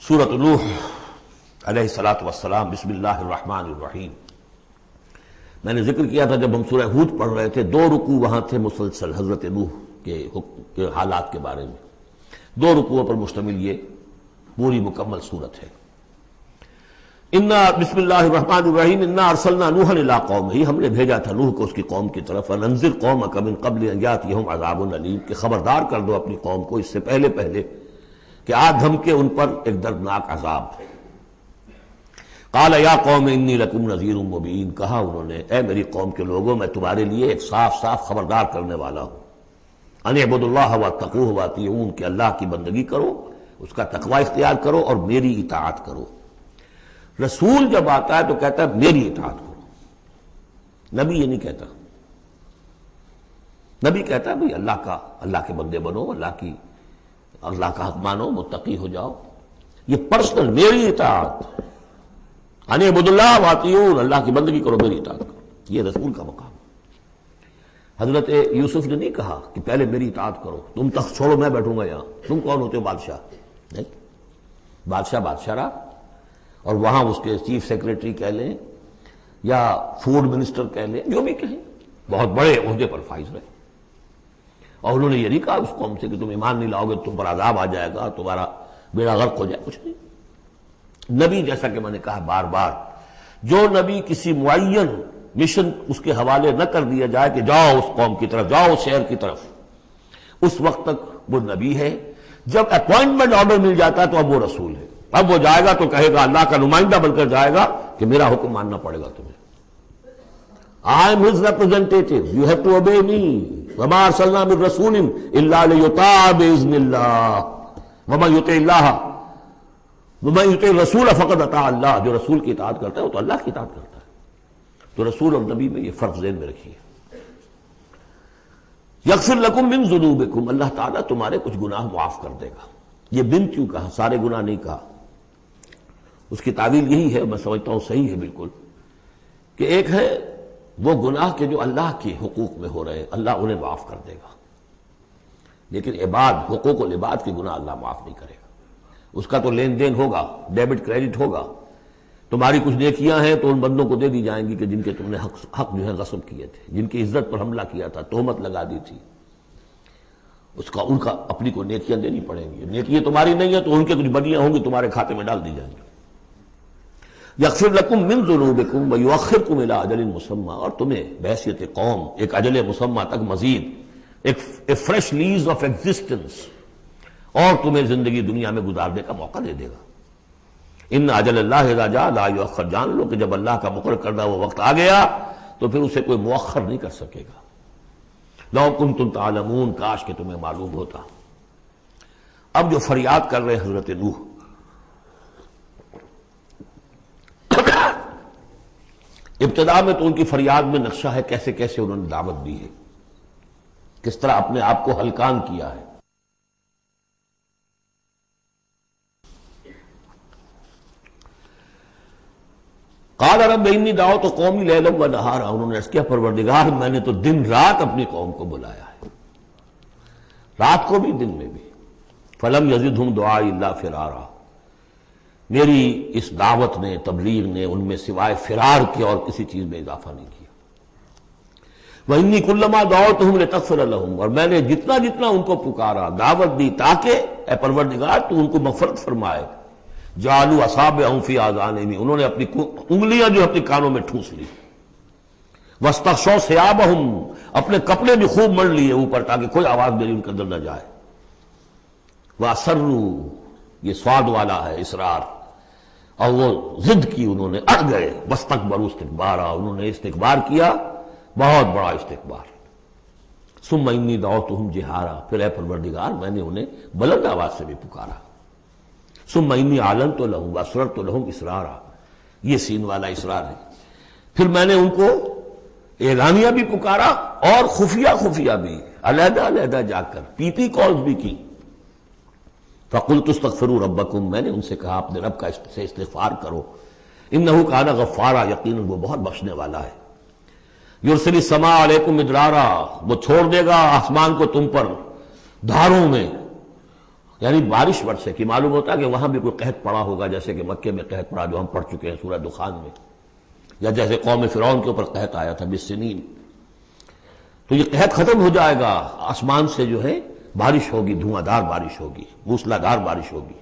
سورۃ نوح علیہ الصلاۃ والسلام۔ بسم اللہ الرحمن الرحیم۔ میں نے ذکر کیا تھا جب ہم سورہ ہود پڑھ رہے تھے، 2 رکوع وہاں تھے مسلسل حضرت نوح کے حالات کے بارے میں، 2 رکوعوں پر مشتمل یہ پوری مکمل سورت ہے۔ بسم اللہ الرحمن الرحیم۔ انا ارسلنا نوحا الی قومہ، ہم نے بھیجا تھا نوح کو اس کی قوم کی طرف، انذر قومک من قبل ان یاتیہم عذاب علیم، کہ خبردار کر دو اپنی قوم کو اس سے پہلے کہ آ دھمکے ان پر ایک دردناک عذاب۔ قال یا قوم انی لکم نذیر مبین، کہا انہوں نے اے میری قوم کے لوگوں میں تمہارے لیے ایک صاف صاف خبردار کرنے والا ہوں۔ ان اعبدوا اللہ واتقوہ واطیعون، کہ اللہ کی بندگی کرو، اس کا تقوی اختیار کرو اور میری اطاعت کرو۔ رسول جب آتا ہے تو کہتا ہے میری اطاعت کرو، نبی یہ نہیں کہتا۔ نبی کہتا ہے بھئی اللہ کے بندے بنو، اللہ کا حق مانو، متقی ہو جاؤ۔ یہ پرسنل میری اطاعت، ان اعبدوا اللہ واطیعون، اللہ کی بندگی کرو، میری اطاعت کرو، یہ رسول کا مقام۔ حضرت یوسف نے نہیں کہا کہ پہلے میری اطاعت کرو، تم تخت چھوڑو میں بیٹھوں گا یہاں، تم کون ہوتے ہو بادشاہ؟ نہیں، بادشاہ رہا، اور وہاں اس کے چیف سیکریٹری کہہ لیں یا فوڈ منسٹر کہہ لیں، جو بھی کہیں، بہت بڑے عہدے پر فائز رہے۔ اور انہوں نے یہ نہیں کہا اس قوم سے کہ تم ایمان نہیں لاؤ گے تم پر عذاب آ جائے گا، تمہارا بیڑا غرق ہو جائے، کچھ نہیں۔ نبی جیسا کہ میں نے کہا بار بار، جو نبی کسی معین مشن اس کے حوالے نہ کر دیا جائے کہ جاؤ اس قوم کی طرف، جاؤ اس شہر کی طرف، اس وقت تک وہ نبی ہے۔ جب اپوائنٹمنٹ آرڈر مل جاتا ہے تو اب وہ رسول ہے۔ اب وہ جائے گا تو کہے گا، اللہ کا نمائندہ بن کر جائے گا کہ میرا حکم ماننا پڑے گا تمہیں۔ I am his representative, you have to obey me. وَمَا أَرْسَلْنَا مِن رَّسُولٍ إِلَّا لِيُطَاعَ بِإِذْنِ اللَّهِ وَمَن يُطِعِ الرَّسُولَ فَقَدْ أَطَاعَ اللَّهَ، جو رسول کی اطاعت کرتا ہے وہ تو اللہ کی اطاعت کرتا ہے۔ تو رسول اور نبی میں یہ فرق ذہن میں رکھیے۔ یغفر لکم من ذنوبکم، اللہ تعالیٰ تمہارے کچھ گناہ معاف کر دے گا۔ یہ بن کیوں کہا، سارے گناہ نہیں کہا۔ اس کی تعویل یہی ہے، میں سمجھتا ہوں صحیح ہے بالکل، کہ ایک ہے وہ گناہ کے جو اللہ کے حقوق میں ہو رہے، اللہ انہیں معاف کر دے گا، لیکن حقوق العباد کے گناہ اللہ معاف نہیں کرے گا۔ اس کا تو لین دین ہوگا، ڈیبٹ کریڈٹ ہوگا۔ تمہاری کچھ نیکیاں ہیں تو ان بندوں کو دے دی جائیں گی کہ جن کے تم نے حق جو ہے غصب کیے تھے، جن کی عزت پر حملہ کیا تھا، تہمت لگا دی تھی، ان کا اپنی کو نیکیاں دینی پڑیں گی۔ نیکیاں تمہاری نہیں ہیں تو ان کے کچھ بدیاں ہوں گی، تمہارے کھاتے میں ڈال دی جائیں گی۔ یغفر لکم من ذنوبکم ویؤخرکم الی اجل مسمى، اور تمہیں بحیثیت قوم ایک اجل مسمى تک مزید ایک فریش لیز آف ایگزسٹنس، اور تمہیں زندگی دنیا میں گزارنے کا موقع دے دے گا۔ ان اجل اللہ اذا جاء لا یؤخر، جان لو کہ جب اللہ کا مقرر کردہ وہ وقت آ گیا تو پھر اسے کوئی مؤخر نہیں کر سکے گا۔ لو کنتم تعلمون، کاش کہ تمہیں معلوم ہوتا۔ اب جو فریاد کر رہے حضرت نوح، ابتدا میں تو ان کی فریاد میں نقشہ ہے کیسے کیسے انہوں نے دعوت دی ہے، کس طرح اپنے آپ کو ہلکان کیا ہے۔ قال رب انی دعوت قومی لیلا ونہارا، انہوں نے عرض کیا پروردگار میں نے تو دن رات اپنی قوم کو بلایا ہے، رات کو بھی دن میں بھی۔ فلم یزدہم دعائی الا فرارا، میری اس دعوت نے، تبلیغ نے ان میں سوائے فرار کے اور کسی چیز میں اضافہ نہیں کیا۔ وَإِنِّي كُلَّمَا دَعَوْتُهُمْ لِتَغْفِرَ لَهُمْ، اور میں نے جتنا ان کو پکارا، دعوت دی تاکہ اے پروردگار تو ان کو مغفرت فرمائے۔ جعلوا اصابعهم فی آذانہم، انہوں نے اپنی انگلیاں جو اپنے کانوں میں ٹھوس لی۔ واستغشوا ثیابہم، اپنے کپڑے بھی خوب مڑ لیے اوپر تاکہ کوئی آواز میری ان کے اندر نہ جائے۔ وَأَصَرُّوا، یہ سواد والا ہے اصرار، اور وہ ضد کی، انہوں نے اڑ گئے۔ واستکبروا استکبارا، انہوں نے استکبار کیا، بہت بڑا استکبار۔ ثم انی دعوتہم جہارا، پھر اے پروردگار میں نے انہیں بلند آواز سے بھی پکارا۔ ثم انی اعلنت لہم واسررت لہم اسرارا، یہ سین والا اسرار ہے۔ پھر میں نے ان کو اعلانیہ بھی پکارا اور خفیہ بھی، علیحدہ جا کر پی کالز بھی کی۔ فَقُلْتُ اسْتَغْفِرُوا رَبَّكُمْ، میں نے ان سے کہا اپنے رب کا سے استغفار کرو۔ إِنَّهُ كَانَ غَفَّارًا، یقیناً وہ بہت بخشنے والا ہے۔ يُرْسِلِ السَّمَاءَ عَلَيْكُمْ مِدْرَارًا، وہ چھوڑ دے گا آسمان کو تم پر دھاروں میں، یعنی بارش برسے کہ معلوم ہوتا ہے کہ وہاں بھی کوئی قحط پڑا ہوگا، جیسے کہ مکے میں قحط پڑا جو ہم پڑھ چکے ہیں سورہ دخان میں، یا جیسے قوم فرعون کے اوپر قحط آیا تھا بالسنین. تو یہ قحط ختم ہو جائے گا، آسمان سے جو ہے بارش ہوگی، دھواں دار بارش ہوگی، موسلا دھار بارش ہوگی.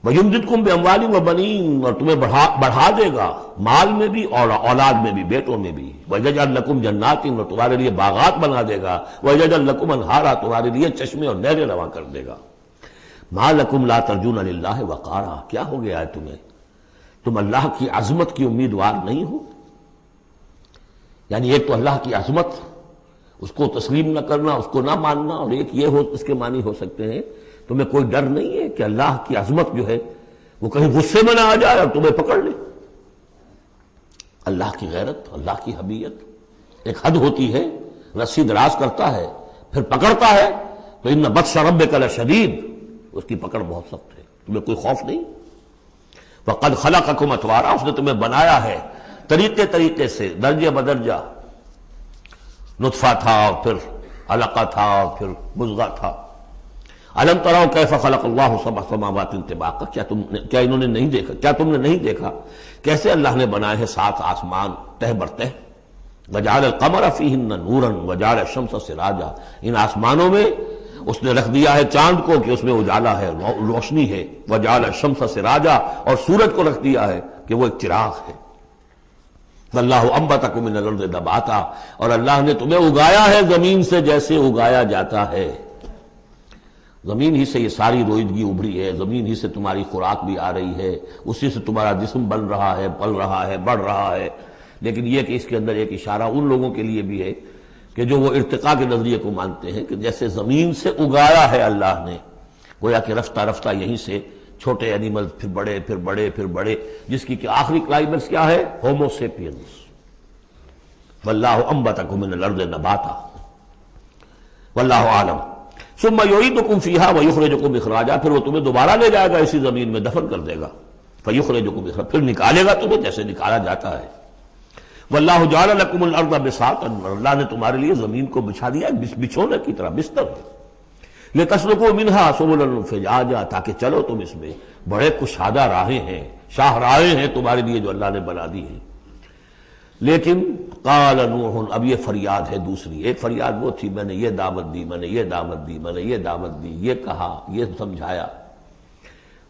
وَيُمْدِدْكُمْ بِأَمْوَالٍ وَبَنِينَ، اور تمہیں بڑھا دے گا مال میں بھی اور اولاد میں بھی، بیٹوں میں بھی. وَيَجْعَلْ لَكُمْ جَنَّاتٍ، اور تمہارے لیے باغات بنا دے گا. وَيَجْعَلْ لَكُمْ أَنْهَارًا، تمہارے لیے چشمے اور نہریں رواں کر دے گا. مَا لَكُمْ لَا تَرْجُونَ لِلَّهِ وَقَارًا، کیا ہو گیا ہے تمہیں، تم اللہ کی عظمت کی امیدوار نہیں ہو؟ یعنی ایک تو اللہ کی عظمت، اس کو تسلیم نہ کرنا، اس کو نہ ماننا، اور ایک یہ ہو، اس کے معنی ہو سکتے ہیں تمہیں کوئی ڈر نہیں ہے کہ اللہ کی عظمت جو ہے وہ کہیں غصے میں نہ آ جائے اور تمہیں پکڑ لے. اللہ کی غیرت، اللہ کی حمیت، ایک حد ہوتی ہے، رسی دراز کرتا ہے پھر پکڑتا ہے تو ان بطش ربک لشدید، اس کی پکڑ بہت سخت ہے، تمہیں کوئی خوف نہیں. وقد خلقکم اطوارا، اس نے تمہیں بنایا ہے طریقے سے، درجے بدرجہ. نطفہ تھا اور پھر علقہ تھا اور پھر مضغہ تھا. الم تروا کیف خلق اللہ سبع سماوات طباقا، کیا انہوں نے نہیں دیکھا، کیا تم نے نہیں دیکھا کیسے اللہ نے بنائے ہیں 7 آسمان تہ بر تہ. وجعل القمر فیہن نورا وجعل الشمس سراجا، ان آسمانوں میں اس نے رکھ دیا ہے چاند کو کہ اس میں اجالا ہے، روشنی ہے. وجعل الشمس سراجا، اور سورج کو رکھ دیا ہے کہ وہ ایک چراغ ہے. واللہ انبتکم من الارض نباتا، اور اللہ نے تمہیں اگایا ہے زمین سے جیسے اگایا جاتا ہے. زمین ہی سے یہ ساری روئیدگی ابھری ہے، زمین ہی سے تمہاری خوراک بھی آ رہی ہے، اسی سے تمہارا جسم بن رہا ہے، پل رہا ہے، بڑھ رہا ہے. لیکن یہ کہ اس کے اندر ایک اشارہ ان لوگوں کے لیے بھی ہے کہ جو وہ ارتقاء کے نظریے کو مانتے ہیں کہ جیسے زمین سے اگایا ہے اللہ نے، گویا کہ رفتہ رفتہ یہیں سے چھوٹے اینیمل پھر بڑے پھر بڑے پھر بڑے، جس کی کہ آخری کلائمیکس کیا ہے، ہومو سیپینس. واللہ انبتکم من الارض نباتا واللہ عالم. ثم یعیدکم فیہا ویخرجکم اخراجا، پھر وہ تمہیں دوبارہ لے جائے گا اسی زمین میں، دفن کر دے گا. فیخرجکم اخراجا، پھر نکالے گا تمہیں جیسے نکالا جاتا ہے. واللہ جعل لکم الارض بساطا، اللہ نے تمہارے لیے زمین کو بچھا دیا بچھونے کی طرح، بستر. لتسلکوا منہا سبلا فجاجا، تاکہ چلو تم اس میں، بڑے کشادہ راہیں ہیں، شاہ راہیں ہیں تمہارے لیے جو اللہ نے بنا دی ہیں. لیکن قال نوح، اب یہ فریاد ہے دوسری. ایک فریاد وہ تھی میں نے یہ دعوت دی، میں نے یہ دعوت دی، میں نے یہ دعوت دی، یہ کہا، یہ سمجھایا.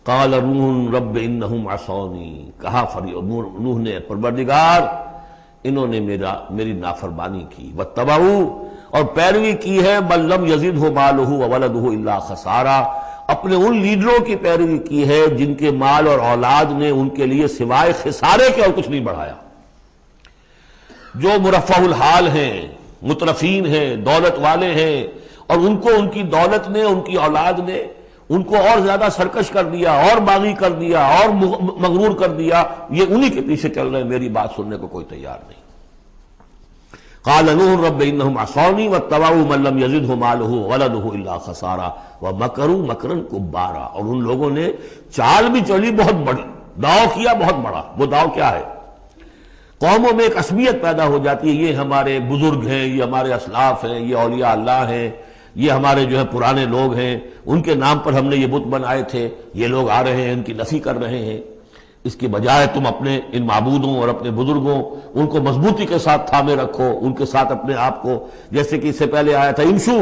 قال نوح رب انہم عصونی، کہا نوح نے پروردگار انہوں نے میری نافرمانی کی. واتبعوا، اور پیروی کی ہے من لم یزدہ مالہ وولدہ الا خسارا، اپنے ان لیڈروں کی پیروی کی ہے جن کے مال اور اولاد نے ان کے لیے سوائے خسارے کے اور کچھ نہیں بڑھایا. جو مرفع الحال ہیں، مترفین ہیں، دولت والے ہیں، اور ان کو ان کی دولت نے، ان کی اولاد نے ان کو اور زیادہ سرکش کر دیا، اور باغی کر دیا، اور مغرور کر دیا، یہ انہی کے پیچھے چل رہے ہیں، میری بات سننے کو کوئی تیار نہیں. قال نوح رب انہم عصونی واتبعوا من لم یزدہ مالہ وولدہ الا خسارا ومکروا مکرا کبارا، اور ان لوگوں نے چال بھی چلی بہت بڑی، داؤ کیا بہت بڑا. وہ داؤ کیا ہے؟ قوموں میں ایک عصبیت پیدا ہو جاتی ہے، یہ ہمارے بزرگ ہیں، یہ ہمارے اسلاف ہیں، یہ اولیاء اللہ ہیں، یہ ہمارے جو ہے پرانے لوگ ہیں، ان کے نام پر ہم نے یہ بت بنائے تھے، یہ لوگ آ رہے ہیں ان کی نفی کر رہے ہیں. اس کی بجائے تم اپنے ان معبودوں اور اپنے بزرگوں ان کو مضبوطی کے ساتھ تھامے رکھو، ان کے ساتھ اپنے آپ کو، جیسے کہ اس سے پہلے آیا تھا امشو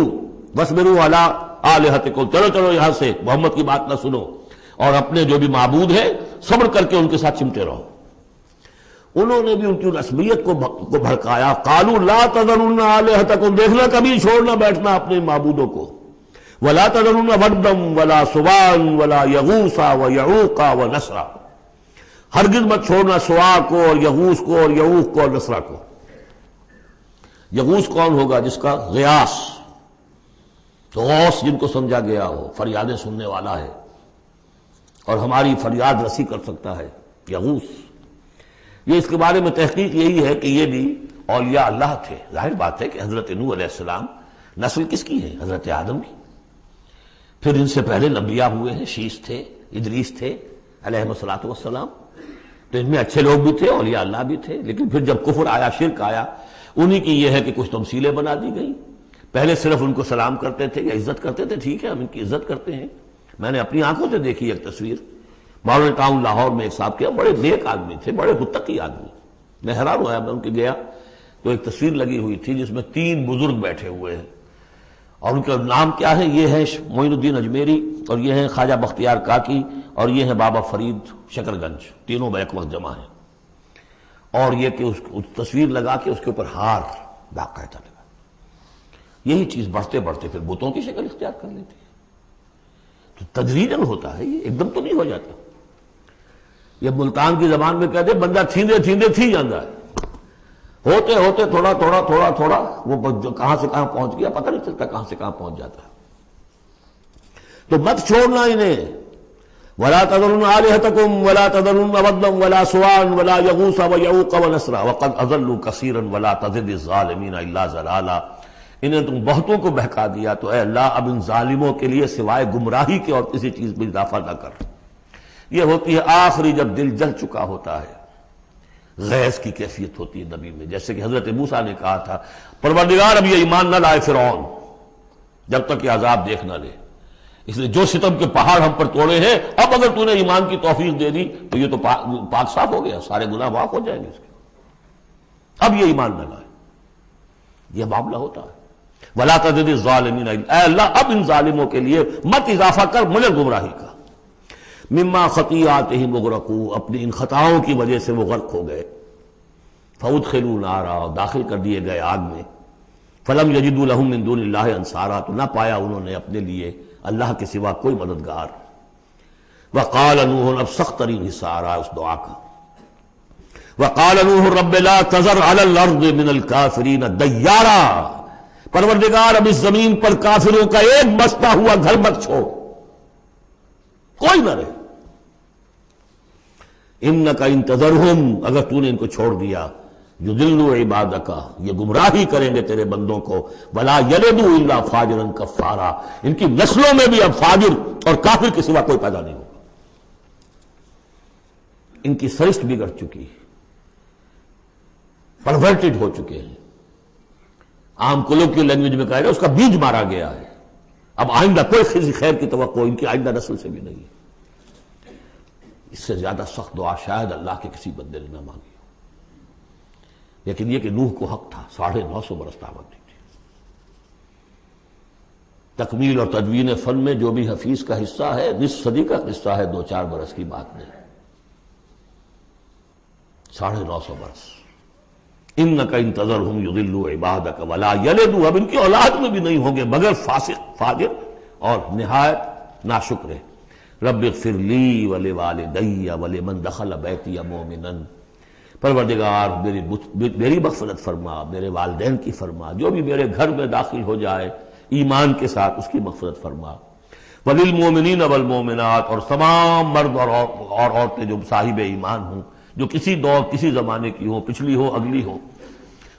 واصبروا علی آلہتکم، چلو چلو یہاں سے، محمد کی بات نہ سنو، اور اپنے جو بھی معبود ہیں صبر کر کے ان کے ساتھ چمٹے رہو. انہوں نے بھی ان کی رسمیت کو بھڑکایا. قالوا لا تذرن آلہتکم، دیکھنا کبھی چھوڑنا بیٹھنا اپنے معبودوں کو. ولا تذرن ودا ولا سواعا ولا یغوث ویعوق ونسرا، ہرگز مت چھوڑنا سواع کو اور یغوث کو اور یعوق کو اور نسرا کو. یغوث کون ہوگا؟ جس کا غیاث، تو غوث جن کو سمجھا گیا ہو، فریادیں سننے والا ہے اور ہماری فریاد رسی کر سکتا ہے، یغوث. یہ اس کے بارے میں تحقیق یہی ہے کہ یہ بھی اولیاء اللہ تھے. ظاہر بات ہے کہ حضرت نوح علیہ السلام نسل کس کی ہے؟ حضرت آدم کی. پھر ان سے پہلے انبیاء ہوئے ہیں، شیث تھے، ادریس تھے علیہ الصلوۃ والسلام. تو ان میں اچھے لوگ بھی تھے، اولیاء اللہ بھی تھے. لیکن پھر جب کفر آیا، شرک آیا، انہی کی یہ ہے کہ کچھ تمثیلیں بنا دی گئی. پہلے صرف ان کو سلام کرتے تھے یا عزت کرتے تھے، ٹھیک ہے ہم ان کی عزت کرتے ہیں. میں نے اپنی آنکھوں سے دیکھی ایک تصویر ماڈل ٹاؤن لاہور میں، ایک صاحب کے بڑے نیک آدمی تھے، بڑے متقی آدمی. میں حیران ہوا، میں ان کے گیا تو ایک تصویر لگی ہوئی تھی جس میں 3 بزرگ بیٹھے ہوئے ہیں، اور ان کا نام کیا ہے؟ یہ ہے معین الدین اجمیری، اور یہ ہے خواجہ بختیار کاکی، اور یہ ہے بابا فرید شکر گنج، تینوں بیک وقت جمع ہیں. اور یہ کہ اس تصویر لگا کے اس کے اوپر ہار باقاعدہ لگا. یہی چیز بڑھتے بڑھتے پھر بتوں کی شکل اختیار کر لیتی ہے. تو تدریجاً ہوتا ہے، یہ ایک دم تو نہیں ہو جاتا. یہ ملتان کی زبان میں کہتے بندہ تھیندے تھیندے تھی جاتا ہے، ہوتے ہوتے تھوڑا تھوڑا تھوڑا تھوڑا وہ کہاں سے کہاں پہنچ گیا پتہ نہیں چلتا، کہاں سے کہاں پہنچ جاتا ہے. تو مت چھوڑنا انہیں. ولا تذرن آلہتکم ولا تذرن ودا ولا سواعا ولا یغوث ویعوق ونسرا وقد اضلوا کثیرا ولا تزد الظالمین الا ضلالا. انہیں تم بہتوں کو بہکا دیا تو اے اللہ اب ان ظالموں کے لیے سوائے گمراہی کے اور کسی چیز میں اضافہ نہ کر. یہ ہوتی ہے آخری جب دل جل چکا ہوتا ہے، غیظ کی کیفیت ہوتی ہے نبی میں. جیسے کہ حضرت موسیٰ نے کہا تھا پروردگار اب یہ ایمان نہ لائے فرعون جب تک یہ عذاب دیکھ نہ لے، اس لیے جو ستم کے پہاڑ ہم پر توڑے ہیں اب اگر تو نے ایمان کی توفیق دے دی تو یہ تو پاک صاف ہو گیا، سارے گناہ معاف ہو جائیں گے اس کے. اب یہ ایمان نہ لائے، یہ معاملہ ہوتا ہے. ولا تزد الظالمین، اے اللہ اب ان ظالموں کے لیے مت اضافہ کر مجھے گمراہی کا. مما خطیئاتہم اغرقوا، اپنی ان خطاؤں کی وجہ سے وہ غرق ہو گئے. فادخلوا نارا، داخل کر دیے گئے آگ میں. فلم یجدوا لہم من دون اللہ انصارا، تو نہ پایا انہوں نے اپنے لیے اللہ کے سوا کوئی مددگار. وقال نوح، اب سخت ترین حصہ آ رہا ہے اس دعا کا. وقال نوح رب لا تذر علی الارض من الکافرین دیارا، پروردگار اب اس زمین پر کافروں کا ایک بستا ہوا گھر مت چھوڑ، کوئی نہ رہے. انک ان تذرہم، اگر تو نے ان کو چھوڑ دیا، یضلوا عبادک، یہ گمراہی کریں گے تیرے بندوں کو. ولا یلدوا الا فاجرا کفارا، ان کی نسلوں میں بھی اب فاجر اور کافر کے سوا کوئی پیدا نہیں ہوگا. ان کی سرشت بگڑ چکی، پرورٹڈ ہو چکے ہیں. عام کلوں کی لینگویج میں کہا جائے اس کا بیج مارا گیا ہے. اب آئندہ کوئی خیر کی توقع ان کی آئندہ نسل سے بھی نہیں ہے. اس سے زیادہ سخت دعا شاید اللہ کے کسی بندے نے نہ مانگی. لیکن یہ کہ نوح کو حق تھا، 950 برس دعوت دی تھی. تکمیل اور تدوین فن میں جو بھی حفیظ کا حصہ ہے، نصف صدی کا حصہ ہے، 2-4 برس کی بات نہیں، 950 برس. انک ان تذرہم یضلوا عبادک ولا یلدوا، اب ان کی اولاد میں بھی نہیں ہوں گے مگر فاسق، فاجر اور نہایت ناشکر. رب اغفر لی ولوالدی ولمن دخل بیتی مؤمنا، پروردگار میری مغفرت فرما، میرے والدین کی فرما، جو بھی میرے گھر میں داخل ہو جائے ایمان کے ساتھ اس کی مغفرت فرما. وللمؤمنین والمؤمنات، اور تمام مرد اور عورتیں جو صاحب ایمان ہوں، جو کسی دور کسی زمانے کی ہو، پچھلی ہو اگلی ہو.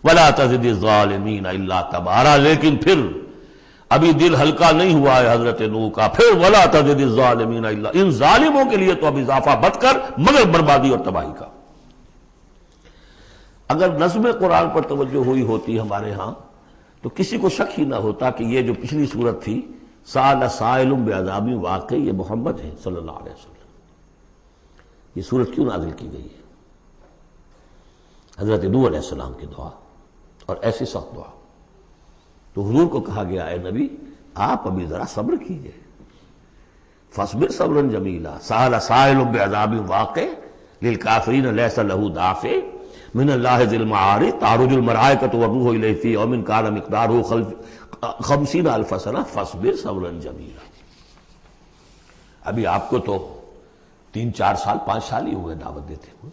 ولا تزد الظالمین الا تبارا، لیکن پھر ابھی دل ہلکا نہیں ہوا ہے حضرت نوح کا. پھر ولا تزد الظالمین الا، ان ظالموں کے لیے تو اب اضافہ مت کر مگر بربادی اور تباہی کا. اگر نظم قرآن پر توجہ ہوئی ہوتی ہمارے ہاں تو کسی کو شک ہی نہ ہوتا کہ یہ جو پچھلی صورت تھی سأل سائل بعذاب واقع، یہ محمد ہے صلی اللہ علیہ وسلم. یہ صورت کیوں نازل کی گئی ہے؟ حضرت نوح علیہ السلام کی دعا، اور ایسی سخت دعا. تو حضور کو کہا گیا اے نبی آپ ابھی ذرا صبر کیجئے. فاصبر صبرا جمیلا، سأل سائل بعذاب واقع للکافرین لیس له دافع من اللہ ذی المعارج تعرج الملائکۃ والروح الیہ فی یوم کان مقدارہ 50,000 سنہ فاصبر صبرا جمیلا. ابھی آپ کو تو 3-4 سال 5 سال ہی ہوئے دعوت دیتے ہوئے.